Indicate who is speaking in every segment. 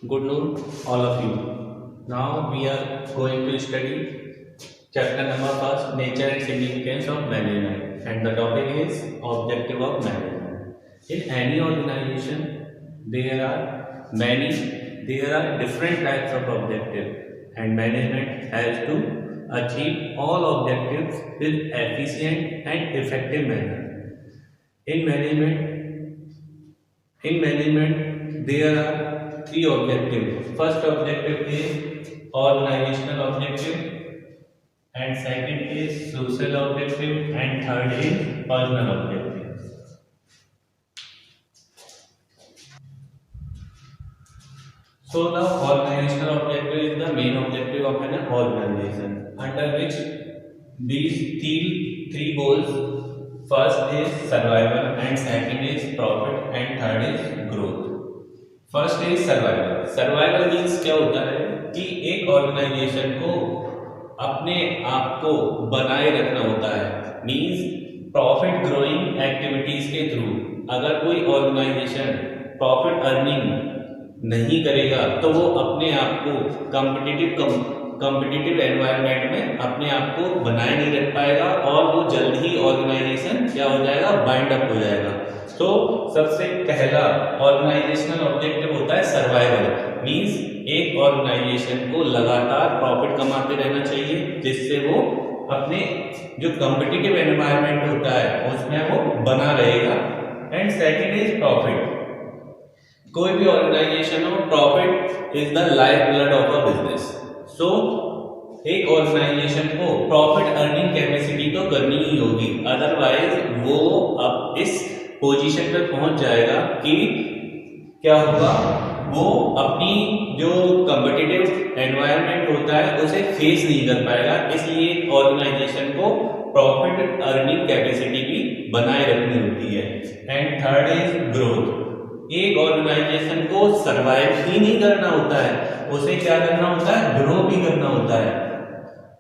Speaker 1: Good noon, all of you. Now we are going to study chapter number first, nature and significance of management, and the topic is objective of management. In any organization, there are different types of objectives, and management has to achieve all objectives with efficient and effective manner. In management, there are three objectives. First objective is organizational objective, and second is social objective, and third is personal objective. So the organizational objective is the main objective of an organization, under which these three goals. First is survival, and second is profit, and third is growth. First is survival. Survival means क्या होता है कि एक organisation को अपने आप को बनाए रखना होता है। मीन्स प्रॉफिट ग्रोइंग एक्टिविटीज के थ्रू अगर कोई ऑर्गेनाइजेशन प्रॉफिट अर्निंग नहीं करेगा तो वो अपने आप को कॉम्पिटिटिव एनवायरनमेंट में अपने आप को बनाए नहीं रख पाएगा और वो जल्द ही ऑर्गेनाइजेशन क्या हो जाएगा, बाइंड अप हो जाएगा। तो सबसे पहला ऑर्गेनाइजेशनल ऑब्जेक्टिव होता है सर्वाइवल। मींस एक ऑर्गेनाइजेशन को लगातार प्रॉफिट कमाते रहना चाहिए जिससे वो अपने जो कॉम्पिटिटिव एनवायरनमेंट होता है उसमें वो बना रहेगा। And second is profit. कोई भी ऑर्गेनाइजेशन हो, profit is the life blood of a business. So एक ऑर्गेनाइजेशन को प्रॉफिट अर्निंग कैपेसिटी तो करनी ही होगी, अदरवाइज वो अब इस पोजीशन पर पहुंच जाएगा कि क्या होगा, वो अपनी जो कॉम्पिटिटिव एनवायरनमेंट होता है उसे फेस नहीं कर पाएगा। इसलिए ऑर्गेनाइजेशन को प्रॉफिट अर्निंग कैपेसिटी भी बनाए रखनी होती है। And third is growth. एक ऑर्गेनाइजेशन को सर्वाइव ही नहीं करना होता है, उसे क्या करना होता है, ग्रो भी करना होता है।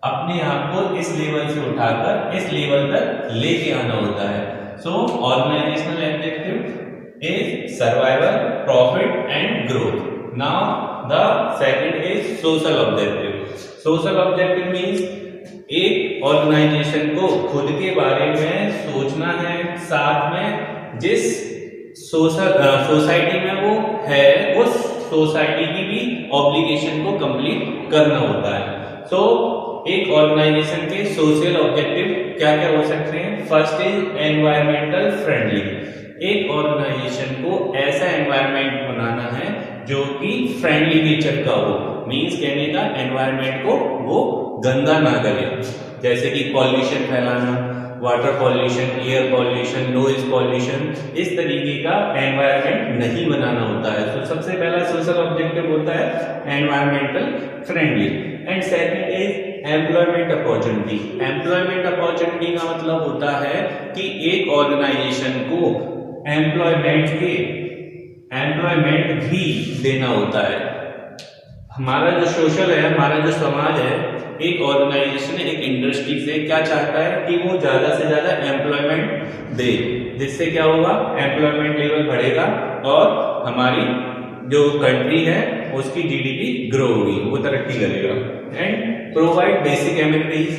Speaker 1: अपने आप को इस लेवल से उठाकर इस लेवल तक लेके आना होता है। So organizational objective is survival, profit and growth. Now the second is social objective. Social objective means एक ऑर्गेनाइजेशन को खुद के बारे में सोचना है, साथ में जिस सोसाइटी में वो है उस सोसाइटी की भी ऑब्लिगेशन को कंप्लीट करना होता है। So एक ऑर्गेनाइजेशन के सोशल ऑब्जेक्टिव क्या क्या हो सकते हैं। First is environmental friendly. एक ऑर्गेनाइजेशन को ऐसा एनवायरनमेंट बनाना है जो कि फ्रेंडली नेचर का हो। मींस कहने का एनवायरनमेंट को वो गंदा ना करे, जैसे कि पॉल्यूशन फैलाना, water pollution, air pollution, noise pollution, इस तरीके का एनवायरनमेंट नहीं बनाना होता है। तो सबसे पहला सोशल ऑब्जेक्टिव होता है environmental friendly. And second is employment opportunity. Employment opportunity का मतलब होता है कि एक ऑर्गेनाइजेशन को एम्प्लॉयमेंट भी देना होता है। हमारा जो सोशल है, हमारा जो समाज है, एक ऑर्गेनाइजेशन एक इंडस्ट्री से क्या चाहता है कि वो ज्यादा से ज्यादा एम्प्लॉयमेंट दे, जिससे क्या होगा, एम्प्लॉयमेंट लेवल बढ़ेगा और हमारी जो कंट्री है उसकी जीडीपी ग्रो होगी, वो तरक्की करेगा। And provide basic amenities.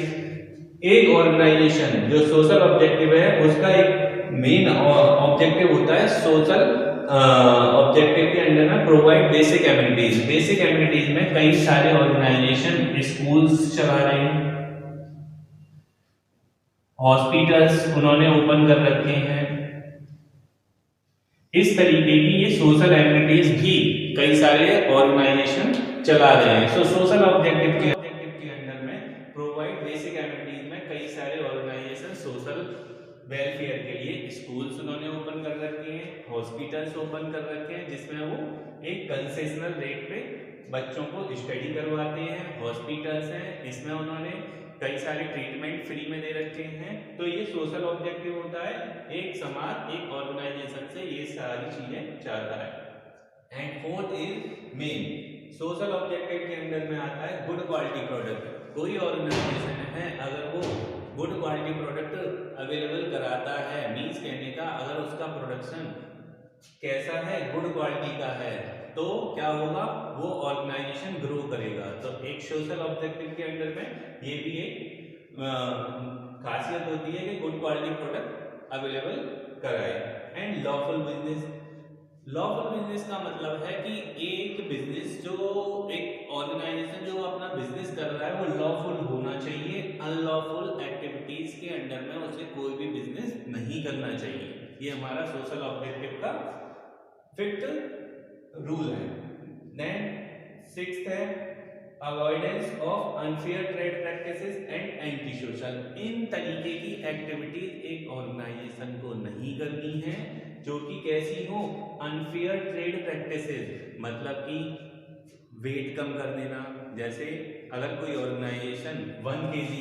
Speaker 1: एक ऑर्गेनाइजेशन जो सोशल ऑब्जेक्टिव है उसका एक मेन ऑब्जेक्टिव होता है सोशल ऑब्जेक्टिव के अंडर में provide basic amenities. Basic amenities में कई सारे ऑर्गेनाइजेशन स्कूल्स चला रहे हैं, हॉस्पिटल्स उन्होंने ओपन कर रखे हैं। इस तरीके की ये सोशल एमिनिटीज भी कई सारे ऑर्गेनाइजेशन चला रहे हैं। सो सोशल ऑब्जेक्टिव के अंडर में प्रोवाइड बेसिक एमिनिटीज में कई सारे ऑर्गेनाइजेशन सोशल वेलफेयर के लिए स्कूल्स उन्होंने ओपन कर रखे हैं, हॉस्पिटल्स ओपन कर रखे हैं, जिसमें वो एक कंसेशनल रेट पे बच्चों को स्टडी करवाते हैं। हॉस्पिटल्स हैं, इसमें उन्होंने कई सारे ट्रीटमेंट फ्री में दे रखे हैं। तो ये सोशल ऑब्जेक्टिव होता है, एक समाज एक ऑर्गेनाइजेशन से ये सारी चीजें चाहता है। And fourth is main. Social objective के अंदर में आता है गुड क्वालिटी प्रोडक्ट। कोई ऑर्गेनाइजेशन है अगर वो गुड क्वालिटी प्रोडक्ट अवेलेबल कराता है, मींस कहने का अगर उसका प्रोडक्शन कैसा है, गुड क्वालिटी का है, तो क्या होगा, वो ऑर्गेनाइजेशन ग्रो करेगा। तो एक सोशल ऑब्जेक्टिव के अंडर में ये भी एक खासियत होती है कि गुड क्वालिटी प्रोडक्ट अवेलेबल कराए। And lawful business, lawful business का मतलब है कि एक बिजनेस जो एक ऑर्गेनाइजेशन जो अपना बिजनेस कर रहा है वो लॉफुल होना चाहिए। अनलॉफुल एक्टिविटीज के अंडर में उसे कोई भी बिजनेस नहीं करना चाहिए। ये हमारा सोशल ऑब्जेक्टिव का फिफ्थ रूल है। देन सिक्स्थ है avoidance of unfair trade practices and anti social. इन तरीके की एक्टिविटीज एक ऑर्गेनाइजेशन को नहीं करनी है जो कि कैसी हो, अनफेयर ट्रेड प्रैक्टिसेस, मतलब कि वेट कम कर देना। जैसे अगर कोई ऑर्गेनाइजेशन 1 kg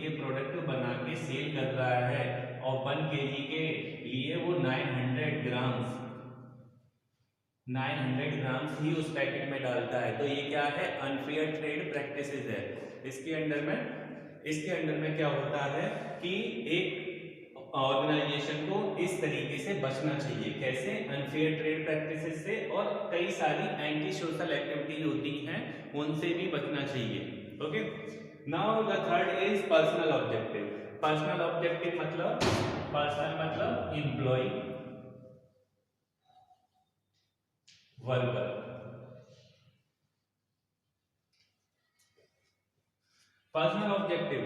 Speaker 1: के प्रोडक्ट बना के सेल कर रहा है और 1 kg के लिए वो 900 ग्राम्स ही उस पैकेट में डालता है, तो ये क्या है, अनफेयर ट्रेड प्रैक्टिसेस है। इसके अंडर में क्या होता है कि एक ऑर्गेनाइजेशन को इस तरीके से बचना चाहिए। कैसे, अनफेयर ट्रेड प्रैक्टिसेस से, और कई सारी एंटी सोशल एक्टिविटीज होती हैं उनसे भी बचना चाहिए। Okay, now the third is personal objective. Personal objective मतलब एम्प्लॉय, वर्कर। पर्सनल ऑब्जेक्टिव,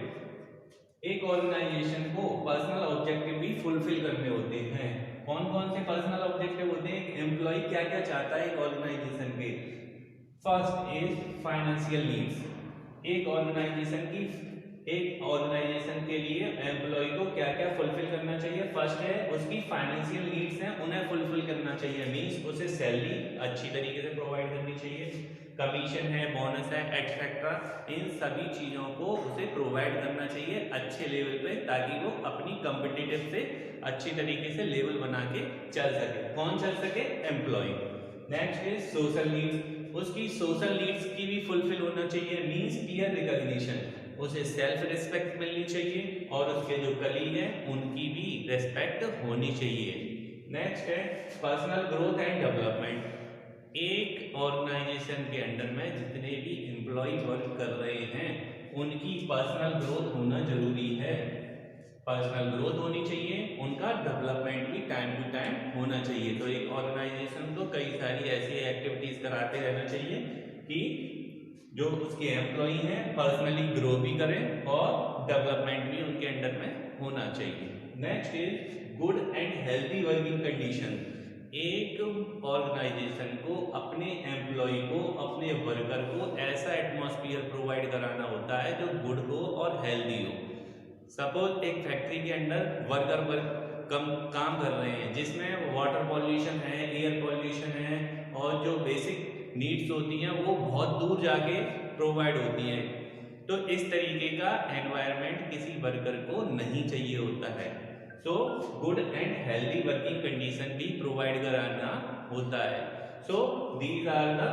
Speaker 1: एक ऑर्गेनाइजेशन को पर्सनल ऑब्जेक्टिव भी फुलफिल करने होते हैं। कौन कौन से पर्सनल ऑब्जेक्टिव होते हैं, एम्प्लॉय क्या क्या चाहता है एक ऑर्गेनाइजेशन के। First is financial needs. एक ऑर्गेनाइजेशन के लिए एम्प्लॉय को क्या क्या फुलफिल करना चाहिए। फर्स्ट है उसकी फाइनेंशियल नीड्स हैं, उन्हें फुलफिल करना चाहिए। मींस उसे सैलरी अच्छी तरीके से प्रोवाइड करनी चाहिए, कमीशन है, बोनस है, एक्सेट्रा, इन सभी चीजों को उसे प्रोवाइड करना चाहिए अच्छे लेवल पे, ताकि वो अपनी कॉम्पिटिटिव से अच्छी तरीके से लेवल बना के चल सके। कौन चल सके, employ. Next is social needs. उसकी सोशल नीड्स की भी फुलफिल होना चाहिए। मींस पीयर रिकॉग्निशन, उसे सेल्फ रिस्पेक्ट मिलनी चाहिए और उसके जो कलीग हैं उनकी भी रिस्पेक्ट होनी चाहिए। नेक्स्ट है पर्सनल ग्रोथ एंड डेवलपमेंट। एक ऑर्गेनाइजेशन के अंडर में जितने भी एम्प्लॉय वर्क कर रहे हैं उनकी पर्सनल ग्रोथ होना जरूरी है। पर्सनल ग्रोथ होनी चाहिए, उनका डेवलपमेंट भी टाइम टू टाइम होना चाहिए। तो एक ऑर्गेनाइजेशन को कई सारी ऐसी एक्टिविटीज कराते रहना चाहिए कि जो उसके एम्प्लॉई हैं पर्सनली ग्रो भी करें और डेवलपमेंट भी उनके अंडर में होना चाहिए। Next is good and healthy working condition. एक ऑर्गेनाइजेशन को अपने एम्प्लॉय को, अपने वर्कर को ऐसा एटमॉस्फेयर प्रोवाइड कराना होता है जो गुड हो और हेल्दी हो। सपोज एक फैक्ट्री के अंदर वर्कर काम कर रहे हैं जिसमें वाटर पॉल्यूशन है, एयर पॉल्यूशन है और जो बेसिक नीड्स होती हैं वो बहुत दूर जाके प्रोवाइड होती हैं। तो इस तरीके का एनवायरनमेंट किसी वर्कर को नहीं चाहिए होता है। So good and healthy working condition भी प्रोवाइड कराना होता है। So these are the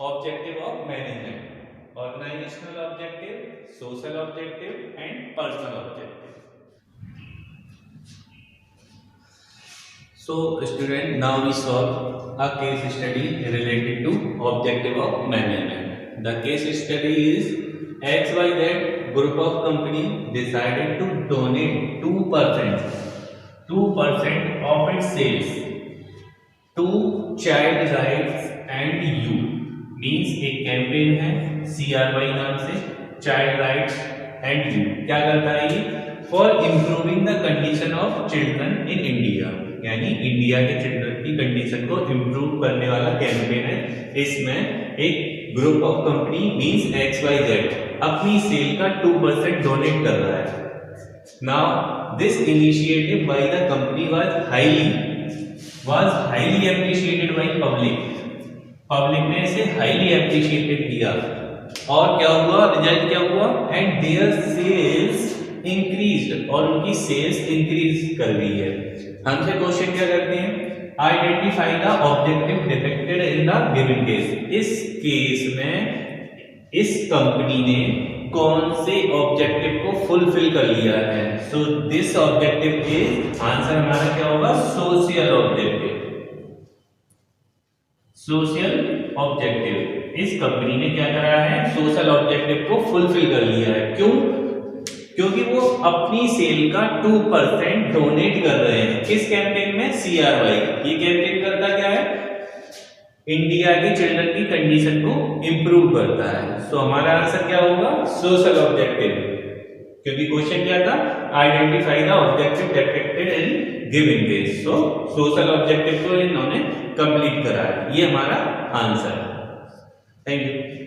Speaker 1: objective of management, organisational objective, social objective and personal objective. So student, now we solve a case study related to objective of management. The case study is XYZ group of company decided to donate 2% of its sales to child rights and youth. Means एक campaign है CRY नाम से, child rights and youth. क्या करता है ये, for improving the condition of children in India, यानी India के चिल्ड्रन की कंडीशन को इम्प्रूव करने वाला कैंपेन है। इसमें एक group of company means XYZ अपनी सेल का 2% डोनेट कर रहा है। Now this initiative by the company was highly appreciated by public ने इसे हाईली एप्रिशिएटेड किया। और क्या हुआ, रिजल्ट क्या हुआ, एंड देयर सेल्स इंक्रीज्ड, और उनकी सेल्स इंक्रीज कर दी है। हमसे क्वेश्चन क्या करते हैं, identify the objective depicted in the given case. इस केस में इस कंपनी ने कौन से ऑब्जेक्टिव को फुलफिल कर लिया है? So this objective is, answer हमारा क्या होगा? Social objective. सोशल ऑब्जेक्टिव, इस कंपनी ने क्या करा है? सोशल ऑब्जेक्टिव को फुलफिल कर लिया है। क्यों? क्योंकि वो अपनी सेल का 2% डोनेट कर रहे हैं। किस कैंपेन में? CRY। ये कैंपेन करता क्या है? इंडिया के चिल्ड्रन की कंडीशन को इंप्रूव करता है। सो हमारा आंसर क्या होगा? Social objective. क्योंकि क्वेश्चन क्या था? Identify the objective detected in given case. So social objective को इन्होंने कंप्लीट करा है। ये हमारा आंसर है। Thank you.